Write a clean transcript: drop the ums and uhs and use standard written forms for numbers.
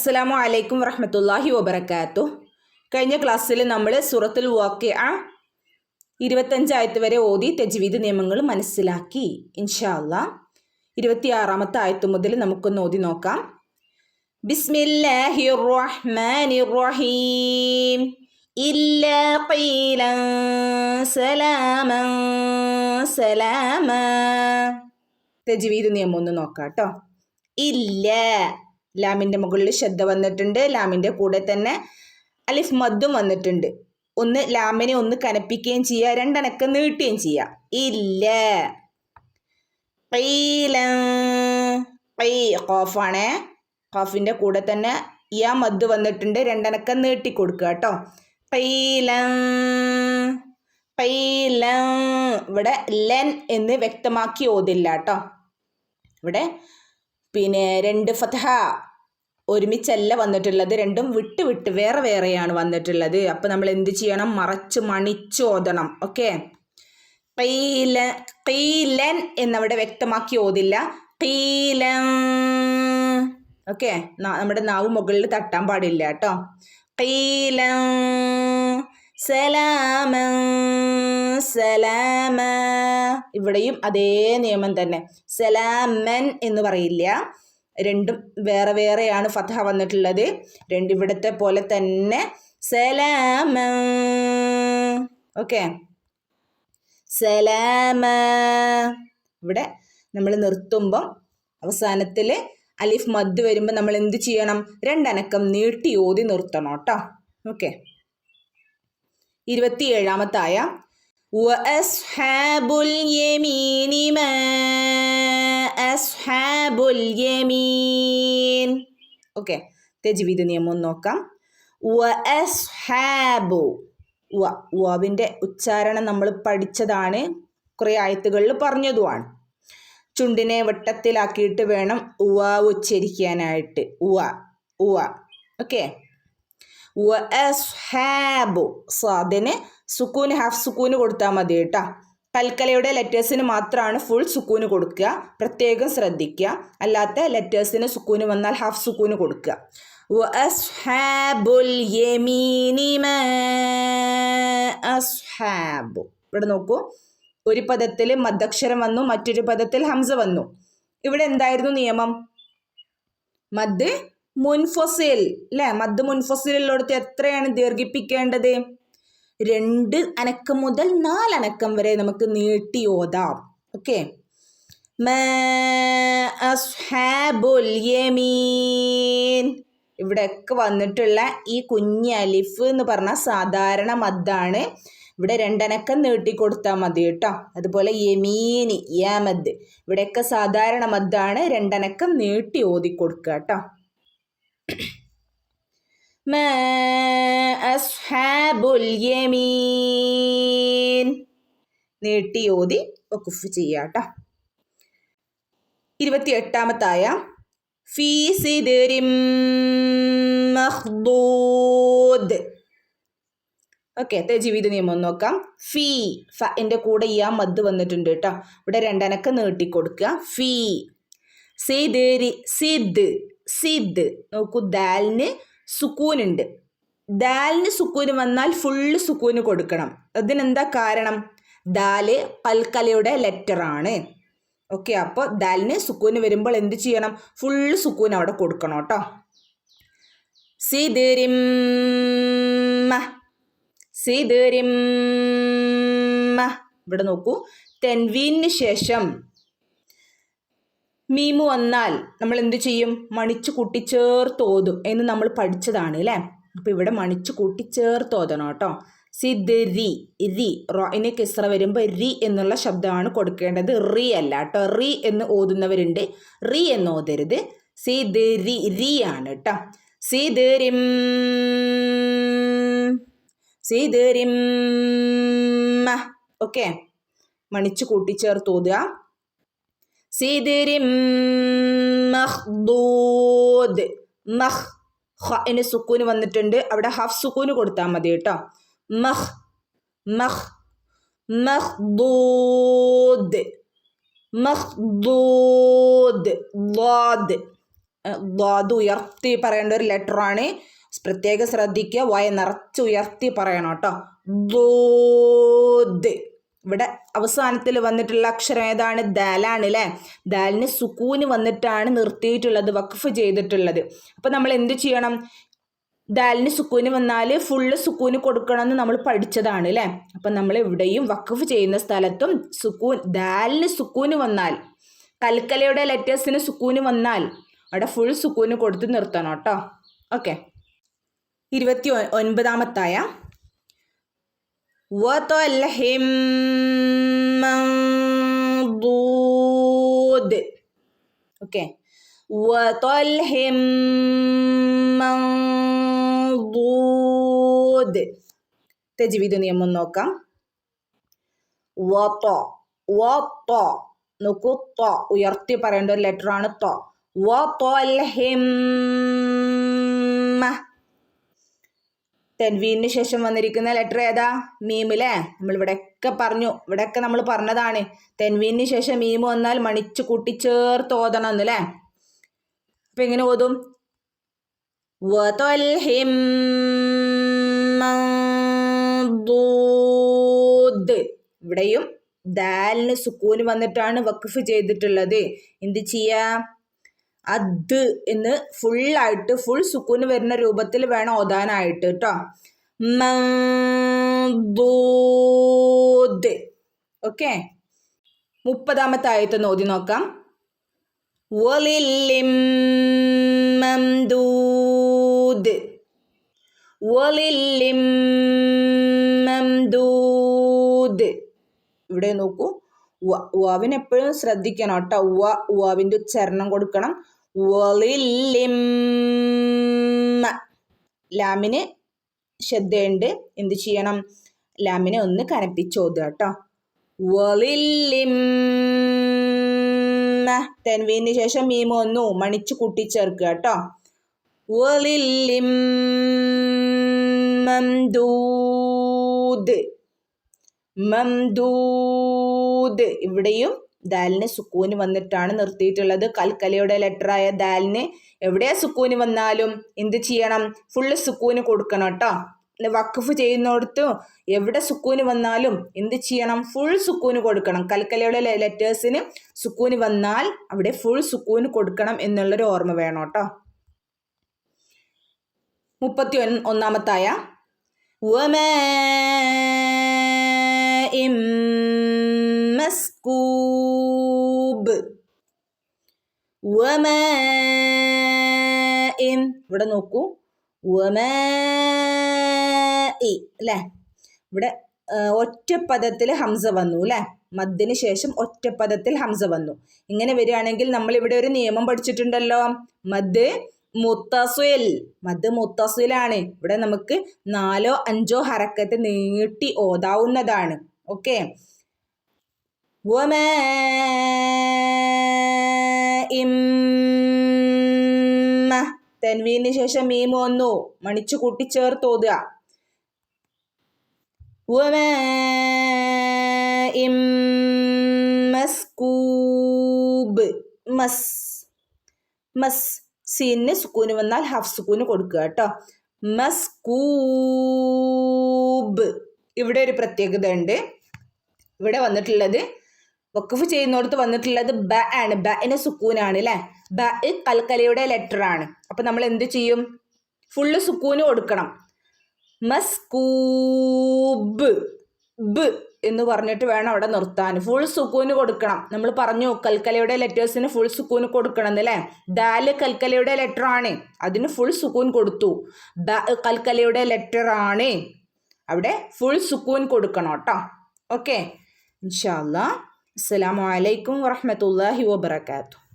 അസ്സലാമു അലൈക്കും വറഹ്മത്തുള്ളാഹി വബറകാതുഹു. കഴിഞ്ഞ ക്ലാസ്സിൽ നമ്മൾ സൂറത്തുൽ വാഖിഅ 25 ആയത്ത് വരെ ഓതി തജ്വീദ് നിയമങ്ങൾ മനസ്സിലാക്കി. ഇൻഷാ അല്ലാഹ് 26ാമത്തെ ആയത്ത് മുതൽ നമുക്കൊന്ന് ഓതി നോക്കാം. ബിസ്മില്ലാഹിർ റഹ്മാനിർ റഹീം. ഇല്ലാ ഖീലൻ സലാമൻ സലാമാ. തജ്വീദ് നിയമം ഒന്ന് നോക്കാം കേട്ടോ. ഇല്ല, ലാമിൻ്റെ മുകളിൽ ശബ്ദ വന്നിട്ടുണ്ട്. ലാമിൻ്റെ കൂടെ തന്നെ അലിഫ് മദ്ദും വന്നിട്ടുണ്ട്. ഒന്ന് ലാമിനെ ഒന്ന് കനപ്പിക്കുകയും ചെയ്യുക, രണ്ടനക്കം നീട്ടുകയും ചെയ്യുക. ഇല്ല. ഖാഫാണേ, ഖാഫിൻ്റെ കൂടെ തന്നെ യാ മദ് വന്നിട്ടുണ്ട്. രണ്ടനക്കം നീട്ടി കൊടുക്കുക കേട്ടോ. ഇവിടെ ലൻ എന്ന് വ്യക്തമാക്കി ഓതില്ല കേട്ടോ. ഇവിടെ രണ്ട് ഫത്ഹ ഒരുമിച്ചല്ല വന്നിട്ടുള്ളത്, രണ്ടും വിട്ട് വിട്ട് വേറെ വേറെയാണ് വന്നിട്ടുള്ളത്. അപ്പം നമ്മൾ എന്ത് ചെയ്യണം? മറച്ച് മണിച്ച് ഓതണം. ഓക്കെ, ഖീലൻ എന്നവിടെ വ്യക്തമാക്കി ഓതില്ല. ഖീലൻ. ഓക്കെ, നമ്മുടെ നാവ് മുകളിൽ തട്ടാൻ പാടില്ല കേട്ടോ. ഖീലൻ സലാമൻ സലാമ. ഇവിടെയും അതേ നിയമം തന്നെ. സലാമൻ എന്ന് പറയില്ല, രണ്ടും വേറെ വേറെയാണ് ഫത്ഹ വന്നിട്ടുള്ളത്. ഇവിടത്തെ പോലെ തന്നെ സലാമ. ഓക്കെ, സലാമ. ഇവിടെ നമ്മൾ നിർത്തുമ്പം അവസാനത്തിൽ അലിഫ് മദ് വരുമ്പോൾ നമ്മൾ എന്ത് ചെയ്യണം? രണ്ടനക്കം നീട്ടി ഓതി നിർത്തണം കേട്ടോ. ഓക്കെ, 27ാമത്തെ ആയ വഅസ്ഹാബുൽ യമീനി മാ അസ്ഹാബുൽ യമീൻ. ഓക്കെ, തജ്വീദ് നിയമം നോക്കാം. വഅസ്ഹാബു, വാവിൻ്റെ ഉച്ചാരണം നമ്മൾ പഠിച്ചതാണ്, കുറേ ആയത്തുകളിൽ പറഞ്ഞതുമാണ്. ചുണ്ടിനെ വട്ടത്തിലാക്കിയിട്ട് വേണം വാവ് ഉച്ചരിക്കാനായിട്ട്. ഓക്കെ, വഅസ്ഹാബു സാദിന് സുക്കൂന് ഹാഫ് സുക്കൂന് കൊടുത്താൽ മതി കേട്ടോ. കൽക്കലയുടെ ലെറ്റേഴ്സിന് മാത്രമാണ് ഫുൾ സുക്കൂന് കൊടുക്കുക, പ്രത്യേകം ശ്രദ്ധിക്കുക. അല്ലാത്ത ലെറ്റേഴ്സിന് സുക്കൂന് വന്നാൽ ഹാഫ് സുക്കൂന് കൊടുക്കുക. വഅസ്ഹാബുൽ യമീനി മാ അസ്ഹാബു. ഇവിടെ നോക്കൂ, ഒരു പദത്തിൽ മദ്ദക്ഷരം വന്നു, മറ്റൊരു പദത്തിൽ ഹംസ വന്നു. ഇവിടെ എന്തായിരുന്നു നിയമം? മദ് മുൻഫസിൽ അല്ലേ? മദ് മുൻഫസിലുള്ളിടത്ത് എത്രയാണ് ദീർഘിപ്പിക്കേണ്ടത്? 2 അനക്കം മുതൽ 4 അനക്കം വരെ നമുക്ക് നീട്ടി ഓതാം. ഓക്കെ, മാ അസ്ഹാബുൽ യമീൻ. ഇവിടെയൊക്കെ വന്നിട്ടുള്ള ഈ കുഞ്ഞ് അലിഫ് എന്ന് പറഞ്ഞാൽ സാധാരണ മദ്ദാണ്. ഇവിടെ 2 അനക്കം നീട്ടി കൊടുത്താൽ മതി കേട്ടോ. അതുപോലെ യമീനി യാ മദ്, ഇവിടെയൊക്കെ സാധാരണ മദ്ദാണ്. 2 അനക്കം നീട്ടി ഓതി കൊടുക്കുക കേട്ടോ. മാ അസ്ഹാബുൽ യമീൻ നീട്ടി ഓതി വഖഫ് ചെയ്യാം കേട്ടോ. 28ാമത്തെ ആയ ഫീ സിദ്രിൻ മഖ്ദൂദ്. ഓക്കെ, തജ്വീദ് നിയമം നോക്കാം. ഫീ, ഫന്റെ കൂടെ യാ മദ് വന്നിട്ടുണ്ട് കേട്ടോ. ഇവിടെ 2 അനക്കം നീട്ടി കൊടുക്കുക. ഫീ സിദ്രി, സിദ് നോക്കൂ, ദാലിന് സുക്കൂനുണ്ട്. ദാലിന് സുക്കൂന് വന്നാൽ ഫുള്ള് സുക്കൂന് കൊടുക്കണം. അതിനെന്താ കാരണം? ദാല് കൽക്കലയുടെ ലെറ്ററാണ്. ഓക്കെ, അപ്പോൾ ദാലിന് സുക്കൂന് വരുമ്പോൾ എന്ത് ചെയ്യണം? ഫുള്ള് സുക്കൂന് അവിടെ കൊടുക്കണം കേട്ടോ. സിദ്രിമ്മ. ഇവിടെ നോക്കൂ, തെൻവീന് ശേഷം മീമു വന്നാൽ നമ്മൾ എന്ത് ചെയ്യും? മണിച്ചു കൂട്ടിച്ചേർത്ത് ഓതും എന്ന് നമ്മൾ പഠിച്ചതാണ് അല്ലേ? അപ്പം ഇവിടെ മണിച്ചു കൂട്ടിച്ചേർത്ത് ഓതണം കേട്ടോ. സിദ്രി, രി, റോയിന് കിസ്റ വരുമ്പോൾ രി എന്നുള്ള ശബ്ദമാണ് കൊടുക്കേണ്ടത്, റി അല്ല കേട്ടോ. റി എന്ന് ഓതുന്നവരുണ്ട്, റി എന്ന് ഓതരുത്. സിദ്രി, രി ആണ് കേട്ടോ. സിദ്രിമ്മ. ഓക്കെ, മണിച്ചു കൂട്ടിച്ചേർത്ത് ഓതുക. സിദ്രിൻ മഖ്ദൂദ്. മഖ്, ഖന് സുക്കൂന് വന്നിട്ടുണ്ട്, അവിടെ ഹാഫ് സുക്കൂന് കൊടുത്താൽ മതി കേട്ടോ. മഖ് മഖ്ദൂദ്. ദ്വാദ് ഉയർത്തി പറയേണ്ട ഒരു ലെറ്ററാണ്. പ്രത്യേകം ശ്രദ്ധിക്കുക, വായ നിറച്ച് ഉയർത്തി പറയണം കേട്ടോ. ദോദ്. ഇവിടെ അവസാനത്തിൽ വന്നിട്ടുള്ള അക്ഷരം ഏതാണ്? ദാലാണ് അല്ലേ. ദാലിന് സുക്കൂന് വന്നിട്ടാണ് നിർത്തിയിട്ടുള്ളത്, വഖഫ് ചെയ്തിട്ടുള്ളത്. അപ്പം നമ്മൾ എന്ത് ചെയ്യണം? ദാലിന് സുക്കൂന് വന്നാൽ ഫുള്ള് സുക്കൂന് കൊടുക്കണമെന്ന് നമ്മൾ പഠിച്ചതാണ് അല്ലേ. അപ്പം നമ്മൾ ഇവിടെയും വഖഫ് ചെയ്യുന്ന സ്ഥലത്തും ദാലിന് സുക്കൂന് വന്നാൽ, കൽക്കലയുടെ ലെറ്റേഴ്സിന് സുക്കൂന് വന്നാൽ അവിടെ ഫുൾ സുക്കൂന് കൊടുത്ത് നിർത്തണം കേട്ടോ. ഓക്കെ. 29-ാമത്തായ വതൽഹിം മംദൂദ്. ഓക്കെ. വതൽഹിം മംദൂദ്. തജ്വീദ് നിയമം നോക്കാം. വത. വത. നോക്കൂ, ത ഉയർത്തി പറയേണ്ട ഒരു ലെറ്ററാണ് ത. വതൽഹിം. തൻവീനിന് ശേഷം വന്നിരിക്കുന്ന ലെറ്റർ ഏതാ? മീം അല്ലേ. നമ്മൾ ഇവിടെയൊക്കെ പറഞ്ഞു, ഇവിടെയൊക്കെ നമ്മൾ പറഞ്ഞതാണ് തൻവീനിന് ശേഷം മീം വന്നാൽ മണിച്ച് കൂട്ടിച്ചേർത്ത് ഓതണം എന്നല്ലേ. അപ്പം എങ്ങനെ ഓതും? വതൽഹിം മംദൂദ്. ഇവിടെയും ദാലിന് സുക്കൂന് വന്നിട്ടാണ് വഖഫ് ചെയ്തിട്ടുള്ളത്. എന്ത് ചെയ്യാ? അത് എന്ന് ഫുള്ളായിട്ട് ഫുൾ സുക്കൂന് വരുന്ന രൂപത്തിൽ വേണം ഓതാനായിട്ട് കേട്ടോ. മംദൂദ്. ഓക്കെ. 30-ാമത്തെ ആയത്ത് ഓതി നോക്കാം. വലില്ലിം മംദൂദ്. വലില്ലിം മംദൂദ്. ഇവിടെ നോക്കൂ, വാവിന് എപ്പോഴും ശ്രദ്ധിക്കണം കേട്ടോ. വാവിൻ്റെ ഉച്ചാരണം കൊടുക്കണം. വലില്ലിം. ലാമിന് ശ്രദ്ധയുണ്ട്. എന്ത് ചെയ്യണം? ലാമിനെ ഒന്ന് കനപ്പിച്ച് ഓതുക കേട്ടോ. വലില്ലിം. തൻവീന് ശേഷം മീം ഒന്നു മണിച്ച് കൂട്ടിച്ചേർക്കുക കേട്ടോ. വലില്ലിം മംദൂദ്. മംദൂദ്. ഇവിടെയും ദാലിന് സുക്കൂന് വന്നിട്ടാണ് നിർത്തിയിട്ടുള്ളത്. കൽക്കലയുടെ ലെറ്ററായ ദാലിന് എവിടെ സുക്കൂന് വന്നാലും എന്ത് ചെയ്യണം? ഫുള്ള് സുക്കൂന് കൊടുക്കണം കേട്ടോ. വഖഫ് ചെയ്യുന്നിടത്ത് എവിടെ സുക്കൂന് വന്നാലും എന്ത് ചെയ്യണം? ഫുൾ സുക്കൂന് കൊടുക്കണം. കൽക്കലയുടെ ലെറ്റേഴ്സിന് സുക്കൂന് വന്നാൽ അവിടെ ഫുൾ സുക്കൂന് കൊടുക്കണം എന്നുള്ളൊരു ഓർമ്മ വേണം കേട്ടോ. 31-ാമത്തായ വമാഇം മസ്കൂബ്. വമാഇം. ഇവിടെ നോക്കൂ, വമാഇ അല്ലേ. ഇവിടെ ഒറ്റപ്പദത്തിൽ ഹംസ വന്നു അല്ലേ. മദ്ദിന് ശേഷം ഒറ്റപ്പദത്തിൽ ഹംസ വന്നു. ഇങ്ങനെ വരികയാണെങ്കിൽ നമ്മൾ ഇവിടെ ഒരു നിയമം പഠിച്ചിട്ടുണ്ടല്ലോ, മദ് മുത്തസിൽ. മദ് മുത്തസിലാണ്. ഇവിടെ നമുക്ക് 4-5 ഹറക്കത്ത് നീട്ടി ഓതാവുന്നതാണ്. ഓക്കെ. വമാഇം. തൻവീന് ശേഷം മീം വന്നു മണിച്ചു കൂട്ടിച്ചേർത്ത് ഓതുക. വമാഇം മസ്കൂബ്. മസ്. മസ്. സീനിന് സുക്കൂന് വന്നാൽ ഹാഫ് സുക്കൂന് കൊടുക്കുക കേട്ടോ. മസ്കൂബ്. ഇവിടെ ഒരു പ്രത്യേകത ഉണ്ട്. ഇവിടെ വന്നിട്ടുള്ളത് വഖഫ് ചെയ്യുന്നിടത്ത് വന്നിട്ടുള്ളത് ബ ആണ്. ബന് സുക്കൂനാണ് അല്ലേ. ബ കൽക്കലയുടെ ലെറ്റർ ആണ്. അപ്പം നമ്മൾ എന്ത് ചെയ്യും? ഫുള്ള് സുക്കൂന് കൊടുക്കണം. മസ്കൂബ്. ബ് എന്ന് പറഞ്ഞിട്ട് വേണം അവിടെ നിർത്താൻ. ഫുൾ സുക്കൂന് കൊടുക്കണം. നമ്മൾ പറഞ്ഞു കൽക്കലയുടെ ലെറ്റേഴ്സിന് ഫുൾ സുക്കൂന് കൊടുക്കണം എന്നല്ലേ. ദാല് കൽക്കലയുടെ ലെറ്റർ ആണ്, അതിന് ഫുൾ സുക്കൂൻ കൊടുത്തു. ബ കൽക്കലയുടെ ലെറ്റർ ആണ്, അവിടെ ഫുൾ സുക്കൂൻ കൊടുക്കണം കേട്ടോ. ഓക്കെ. ഇൻഷാ അല്ലാഹ്. അസ്സലാമു അലൈക്കും വറഹ്മത്തുള്ളാഹി വബറകാതുഹു.